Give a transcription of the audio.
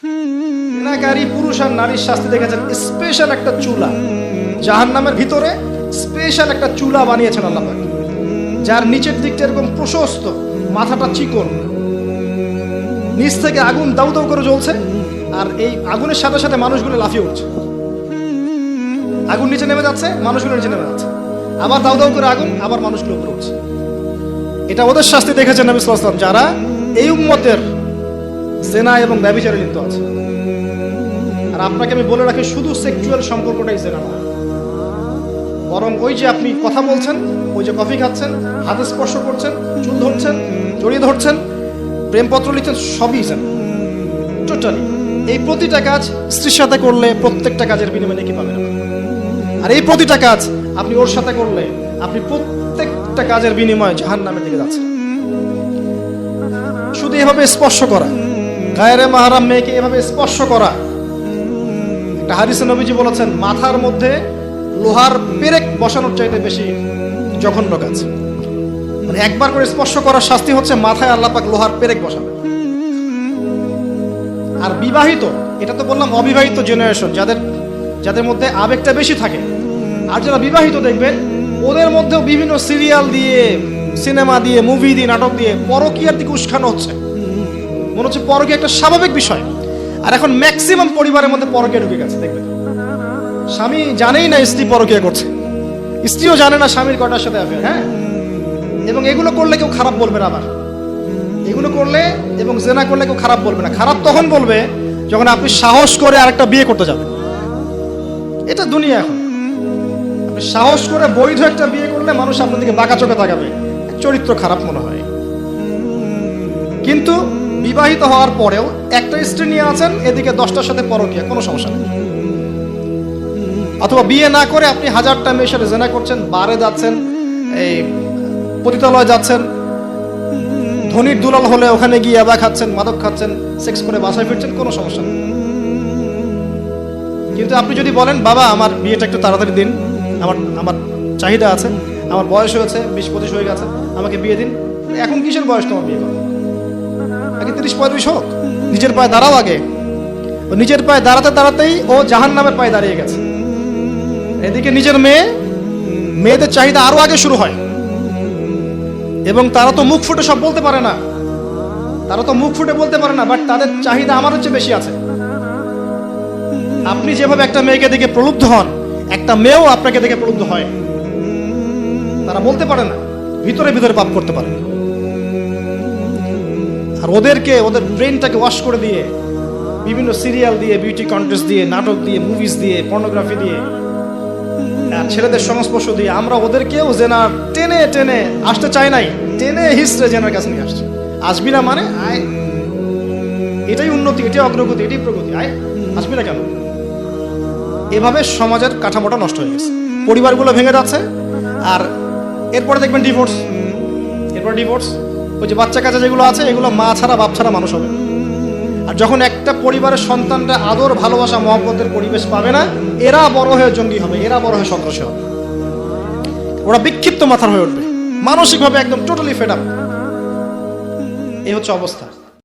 জেনাকারী পুরুষ আর নারীর শাস্তি দেখেছেন স্পেশাল একটা চুলা, জাহান্নামের ভিতরে স্পেশাল একটা চুলা বানিয়েছেন আল্লাহ পাক, যার নিচের দিকটা এরকম প্রশস্ত, মাথাটা চিকন, নিচ থেকে আগুন দাউ দাউ করে জ্বলছে, আর এই আগুনের সাথে সাথে মানুষগুলো লাফিয়ে উঠছে। আগুন নিচে নেমে যাচ্ছে, মানুষগুলো নিচে নেমে যাচ্ছে, আবার দাউ দাউ করে আগুন, আবার মানুষগুলো উপরে উঠছে। এটা ওদের শাস্তি দেখেছেন নবী সাল্লাল্লাহু আলাইহি ওয়াসাল্লাম, যারা এই উম্মতের জেনা এবং ব্যভিচারে লিপ্ত আছে। আর আপনাকে আমি বলে রাখি, শুধু সেক্সুয়াল সম্পর্কটাই জেনা না, বরং ওই যে আপনি কথা বলছেন, ওই যে কফি খাচ্ছেন, হাতে স্পর্শ করছেন, চুল ধরছেন, জড়িয়ে ধরছেন, প্রেমপত্র লিখছেন, সবই জেনা টোটালি। এই প্রতিটা কাজ স্ত্রীর সাথে করলে প্রত্যেকটা কাজের বিনিময়ে নেকি পাবেন, আর এই প্রতিটা কাজ আপনি ওর সাথে করলে আপনি প্রত্যেকটা কাজের বিনিময়ে জাহান্নামের দিকে যাচ্ছেন। শুধু এভাবে স্পর্শ করা, গায়রে মাহরাম মেয়েকে এভাবে স্পর্শ করা, একটা হাদিসে নবীজি বলেছেন মাথার মধ্যে লোহার পেরেক বসানোর চাইতে বেশি জঘন্য কাজ। মানে একবার করে স্পর্শ করার শাস্তি হচ্ছে মাথায় আল্লাহ পাক লোহার পেরেক বসাবে। আর বিবাহিত, এটা তো বললাম অবিবাহিত জেনারেশন, যাদের মধ্যে আবেগটা বেশি থাকে। আর যারা বিবাহিত দেখবেন ওদের মধ্যেও বিভিন্ন সিরিয়াল দিয়ে, সিনেমা দিয়ে, মুভি দিয়ে, নাটক দিয়ে পরকীয়ার দিকে উস্কানো হচ্ছে। মনে হচ্ছে পরকীয়া একটা স্বাভাবিক বিষয়। আর এখন ম্যাক্সিমাম পরিবারের মধ্যে পরকীয়া ঢুকে গেছে। দেখবেন স্বামী জানেই না স্ত্রী পরকীয়া করছে, স্ত্রীও জানে না স্বামীর কটার সাথে অ্যাফেয়ার। হ্যাঁ, এবং এগুলো করলে কেউ খারাপ বলবে না। আবার এগুলো করলে এবং জেনা করলে কেউ খারাপ বলবে না। খারাপ তখন বলবে যখন আপনি সাহস করে আরেকটা বিয়ে করতে যাবেন। এটা দুনিয়া। এখন আপনি সাহস করে বৈধ একটা বিয়ে করলে মানুষ আপনার দিকে বাঁকা চোখে তাকাবে, চরিত্র খারাপ মনে হয়। কিন্তু বিবাহিত হওয়ার পরেও একটা স্ত্রী নিয়ে আছেন, এদিকে 10টার সাথে পরকীয়া, কোনো সমস্যা নেই। অথবা বিয়ে না করে আপনি 1000টা মেয়ের সাথে জেনা করছেন, বারে যাচ্ছেন, এই পতিতালয় যাচ্ছেন, ধনির দুলাল হলে ওখানে গিয়ে ইয়াবা খাচ্ছেন, মাদক খাচ্ছেন, সেক্স করে বাসায় ফিরছেন, কোনো সমস্যা নেই। কিন্তু আপনি যদি বলেন বাবা আমার বিয়েটা একটু তাড়াতাড়ি দিন, আমার চাহিদা আছে, আমার বয়স হয়েছে 20-25 হয়ে গেছে, আমাকে বিয়ে দিন। এখন কিসের বয়স তোমার বিয়ে করো? আগে 30-35 হোক, নিজের পায়ে দাঁড়াও। আগে ও নিজের পায়ে দাঁড়াতে দাঁড়াতেই ও জাহান্নামের পায়ে দাঁড়িয়ে গেছে। এদিকে নিজের মেয়েদের চাহিদা আরো আগে শুরু হয়, এবং তারা তো মুখ ফুটে সব বলতে পারে না, বাট তাদের চাহিদা আমার হচ্ছে বেশি আছে। আপনি যেভাবে একটা মেয়েকে দেখে প্রলুব্ধ হন, একটা মেয়েও আপনাকে দেখে প্রলুব্ধ হয়। তারা বলতে পারে না, ভিতরে ভিতরে পাপ করতে পারে। আর ওদের ব্রেনটাকে ওয়াশ করে দিয়ে বিভিন্ন সিরিয়াল দিয়ে, বিউটি কন্টেস্ট দিয়ে, নাটক দিয়ে, মুভিজ দিয়ে, পর্নোগ্রাফি দিয়ে, ছেলেদের সংস্পর্শ দিয়ে আমরা ওদেরকেও জেনা টেনে টেনে আসতে চাই নাই, টেনে হিস্ট্রে জেনার কাছে নিয়ে আসছে। আসবি না মানে আয়, এটাই উন্নতি, এটাই অগ্রগতি, এটাই প্রগতি, আয় আসবি না কেন? এভাবে সমাজের কাঠামোটা নষ্ট হয়ে গেছে, পরিবারগুলো ভেঙে যাচ্ছে। আর এরপরে দেখবেন ডিভোর্স, ওই যে বাচ্চা কাচ্চা যেগুলো আছে, এগুলো মা ছাড়া বাপ ছাড়া মানুষ হবে। আর যখন একটা পরিবারের সন্তানরা আদর, ভালোবাসা, মহব্বতের পরিবেশ পাবে না, এরা বড় হয়ে জঙ্গি হবে, এরা বড় হয়ে সন্ত্রাসী হবে, ওরা বিক্ষিপ্ত মাথার হয়ে উঠবে, মানসিকভাবে একদম টোটালি ফেড আপ। এই হচ্ছে অবস্থা।